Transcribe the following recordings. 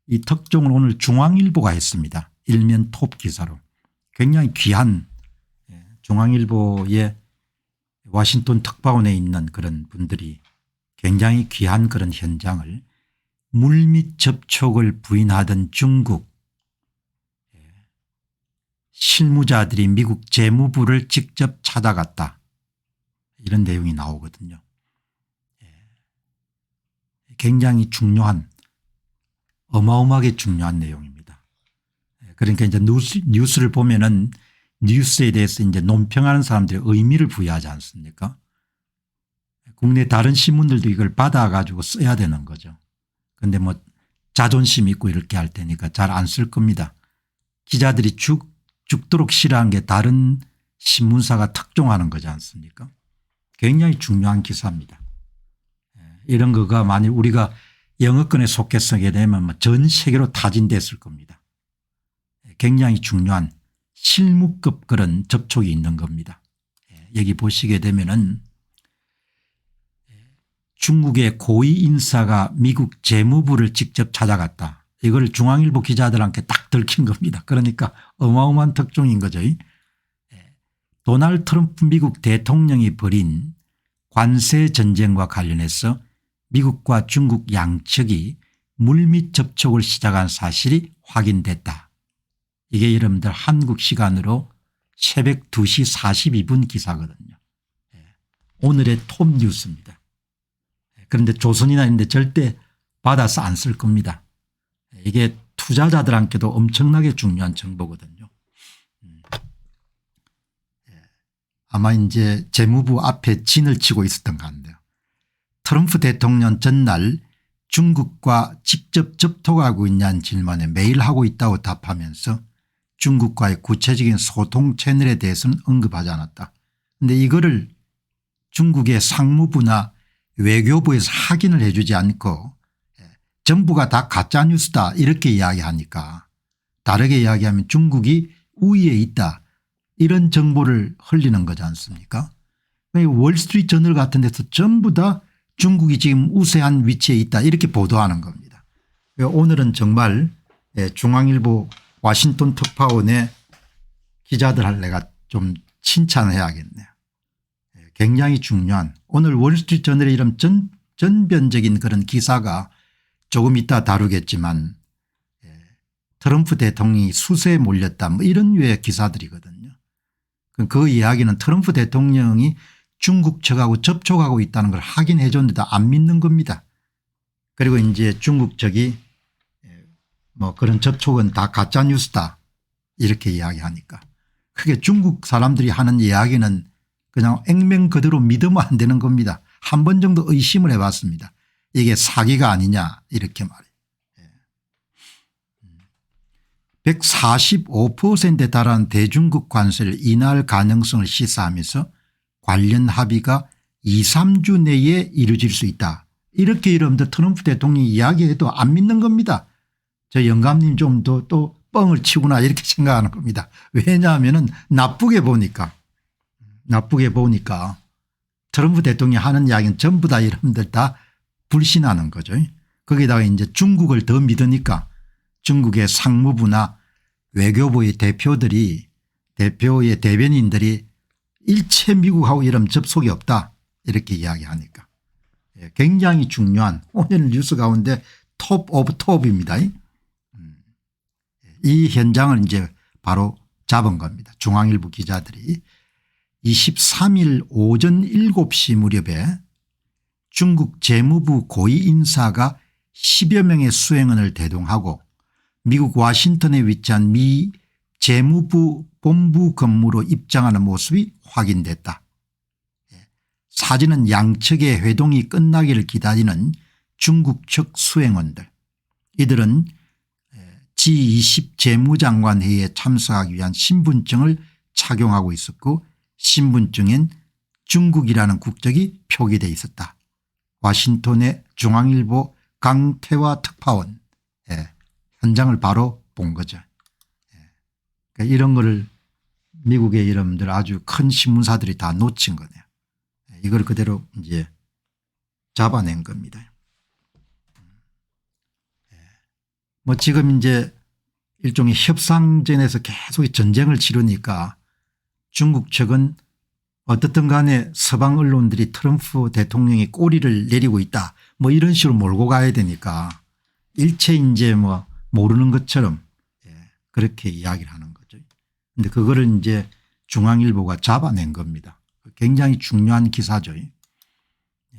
이 특종을 오늘 중앙일보가 했습니다. 일면 톱 기사로. 굉장히 귀한 중앙일보의 워싱턴 특파원에 있는 그런 분들이 굉장히 귀한 그런 현장을 물밑 접촉을 부인하던 중국 실무자들이 미국 재무부를 직접 찾아갔다. 이런 내용이 나오거든요. 굉장히 중요한 어마어마하게 중요한 내용입니다. 그러니까 이제 뉴스를 보면은 뉴스에 대해서 이제 논평하는 사람들이 의미를 부여하지 않습니까? 국내 다른 신문들도 이걸 받아가지고 써야 되는 거죠. 그런데 뭐 자존심 있고 이렇게 할 테니까 잘 안 쓸 겁니다. 기자들이 죽도록 싫어한 게 다른 신문사가 특종하는 거지 않습니까? 굉장히 중요한 기사입니다. 이런 거가 만일 우리가 영어권에 속해 쓰게 되면 전 세계로 타진됐을 겁니다. 굉장히 중요한 실무급 그런 접촉이 있는 겁니다. 여기 보시게 되면은 중국의 고위 인사가 미국 재무부를 직접 찾아갔다. 이걸 중앙일보 기자들한테 딱 들킨 겁니다. 그러니까 어마어마한 특종인 거죠. 도널드 트럼프 미국 대통령이 벌인 관세 전쟁과 관련해서 미국과 중국 양측이 물밑 접촉을 시작한 사실이 확인됐다. 이게 여러분들 한국 시간으로 새벽 2시 42분 기사거든요. 오늘의 톱 뉴스입니다. 그런데 조선이나 이런 데 절대 받아서 안 쓸 겁니다. 이게 투자자들한테도 엄청나게 중요한 정보거든요. 아마 이제 재무부 앞에 진을 치고 있었던 것 같네요. 트럼프 대통령 전날 중국과 직접 접촉하고 있냐는 질문에 매일 하고 있다고 답하면서 중국과의 구체적인 소통 채널에 대해서는 언급하지 않았다. 그런데 이거를 중국의 상무부나 외교부에서 확인을 해 주지 않고 정부가 다 가짜뉴스다 이렇게 이야기하니까 다르게 이야기하면 중국이 우위에 있다 이런 정보를 흘리는 거지 않습니까? 월스트리트 저널 같은 데서 전부 다 중국이 지금 우세한 위치에 있다 이렇게 보도하는 겁니다. 오늘은 정말 중앙일보 워싱턴 특파원의 기자들 내가 좀 칭찬해야겠네요. 굉장히 중요한 오늘 월스트리트 저널에 이런 전변적인 그런 기사가 조금 이따 다루겠지만 트럼프 대통령이 수세에 몰렸다 뭐 이런 류의 기사들이거든요. 그 이야기는 트럼프 대통령이 중국 측하고 접촉하고 있다는 걸 확인해 줬는데도 안 믿는 겁니다. 그리고 이제 중국 측이 뭐 그런 접촉은 다 가짜 뉴스다 이렇게 이야기하니까 그게 중국 사람들이 하는 이야기는 그냥 액면 그대로 믿으면 안 되는 겁니다. 한 번 정도 의심을 해봤습니다. 이게 사기가 아니냐 이렇게 말해요. 145%에 달하는 대중국 관세를 인하할 가능성을 시사하면서 관련 합의가 2, 3주 내에 이루어질 수 있다. 이렇게 여러분들 트럼프 대통령이 이야기해도 안 믿는 겁니다. 저 영감님 좀 더 또 뻥을 치구나 이렇게 생각하는 겁니다. 왜냐하면 나쁘게 보니까 트럼프 대통령이 하는 이야기는 전부 다 여러분들 다 불신하는 거죠. 거기다가 이제 중국을 더 믿으니까 중국의 상무부나 외교부의 대표의 대변인들이 일체 미국하고 이런 접촉이 없다 이렇게 이야기하니까 굉장히 중요한 오늘 뉴스 가운데 톱 오브 톱입니다. 이 현장을 이제 바로 잡은 겁니다. 중앙일보 기자들이 23일 오전 7시 무렵에 중국 재무부 고위 인사가 10여 명의 수행원을 대동하고 미국 워싱턴에 위치한 미 재무부 본부 건물로 입장하는 모습이 확인됐다. 사진은 양측의 회동이 끝나기를 기다리는 중국 측 수행원들 이들은 G20 재무장관 회의에 참석하기 위한 신분증을 착용하고 있었고 신분증엔 중국이라는 국적이 표기되어 있었다. 워싱턴의 중앙일보 강태화 특파원 현장을 바로 본 거죠. 그러니까 이런 거를 미국의 여러분들 아주 큰 신문사들이 다 놓친 거네요. 이걸 그대로 이제 잡아낸 겁니다. 뭐 지금 이제 일종의 협상전에서 계속 전쟁을 치르니까 중국 측은 어떻든 간에 서방 언론들이 트럼프 대통령이 꼬리를 내리고 있다 뭐 이런 식으로 몰고 가야 되니까 일체 이제 뭐 모르는 것처럼 그렇게 이야기를 하는 거죠. 그런데 그거를 이제 중앙일보가 잡아낸 겁니다. 굉장히 중요한 기사죠.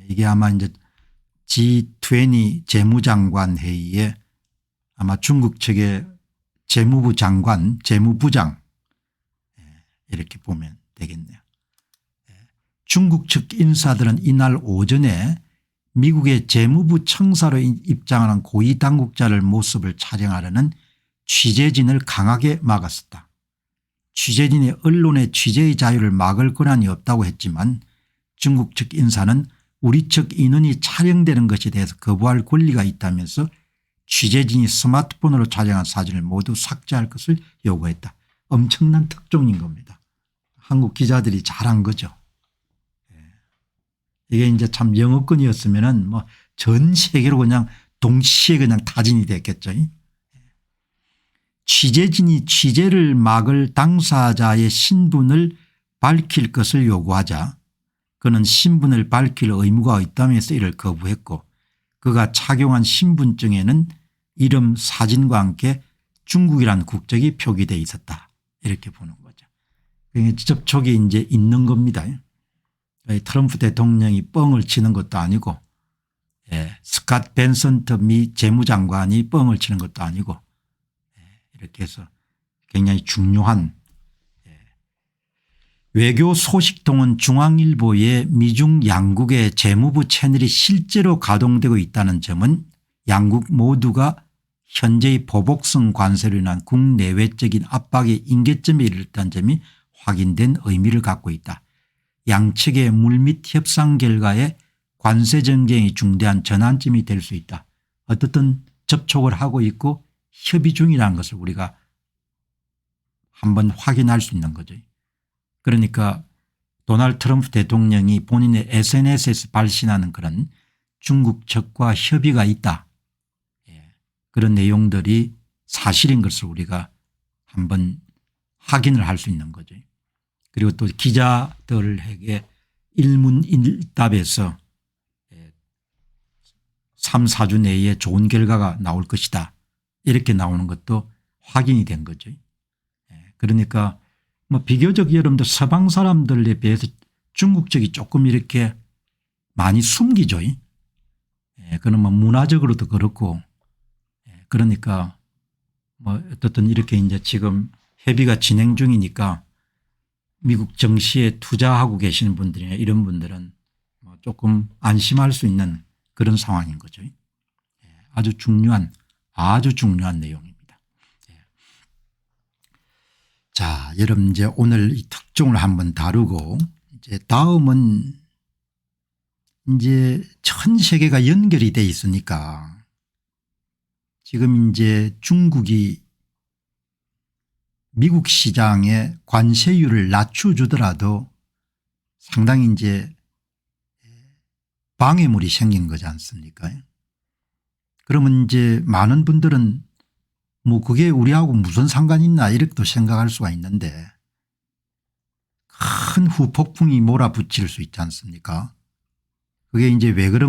이게 아마 이제 G20 재무장관 회의에 아마 중국 측의 재무부 장관 재무부장 이렇게 보면 되겠네요. 중국 측 인사들은 이날 오전에 미국의 재무부 청사로 입장하는 고위 당국자를 모습을 촬영하려는 취재진을 강하게 막았었다. 취재진이 언론의 취재의 자유를 막을 권한이 없다고 했지만 중국 측 인사는 우리 측 인원이 촬영되는 것에 대해서 거부할 권리가 있다면서 취재진이 스마트폰으로 촬영한 사진을 모두 삭제할 것을 요구했다. 엄청난 특종인 겁니다. 한국 기자들이 잘한 거죠. 이게 이제 참 영어권이었으면은 뭐 전 세계로 그냥 동시에 그냥 타진이 됐겠죠. 취재진이 취재를 막을 당사자의 신분을 밝힐 것을 요구하자 그는 신분을 밝힐 의무가 있다면서 이를 거부했고 그가 착용한 신분증에는 이름 사진과 함께 중국이라는 국적이 표기되어 있었다. 이렇게 보는 거죠. 접촉이 이제 있는 겁니다. 트럼프 대통령이 뻥을 치는 것도 아니고 스캇 벤선트 미 재무장관이 뻥을 치는 것도 아니고 이렇게 해서 굉장히 중요한 외교 소식통은 중앙일보의 미중 양국의 재무부 채널이 실제로 가동되고 있다는 점은 양국 모두가 현재의 보복성 관세로 인한 국내외적인 압박의 임계점에 이르렀다는 점이 확인된 의미를 갖고 있다. 양측의 물밑 협상 결과에 관세 전쟁이 중대한 전환점이 될 수 있다. 어떻든 접촉을 하고 있고 협의 중이라는 것을 우리가 한번 확인할 수 있는 거죠. 그러니까 도널드 트럼프 대통령이 본인의 SNS에서 발신하는 그런 중국 측과 협의가 있다. 그런 내용들이 사실인 것을 우리가 한번 확인을 할 수 있는 거죠. 그리고 또 기자들에게 일문일답에서 3, 4주 내에 좋은 결과가 나올 것이다. 이렇게 나오는 것도 확인이 된 거죠. 그러니까 뭐 비교적 여러분들 서방 사람들에 비해서 중국 쪽이 조금 이렇게 많이 숨기죠. 그는 뭐 문화적으로도 그렇고 그러니까 뭐 어떻든 이렇게 이제 지금 협의가 진행 중이니까 미국 정시에 투자하고 계시는 분들이나 이런 분들은 뭐 조금 안심할 수 있는 그런 상황인 거죠. 아주 중요한 내용입니다. 자, 여러분 이제 오늘 이 특종을 한번 다루고 이제 다음은 이제 전 세계가 연결이 돼 있으니까 지금 이제 중국이 미국 시장에 관세율을 낮춰주더라도 상당히 이제 방해물이 생긴 거지 않습니까? 그러면 이제 많은 분들은 뭐 그게 우리하고 무슨 상관이 있나 이렇게 생각할 수가 있는데 큰 후폭풍이 몰아붙일 수 있지 않습니까? 그게 이제 왜 그런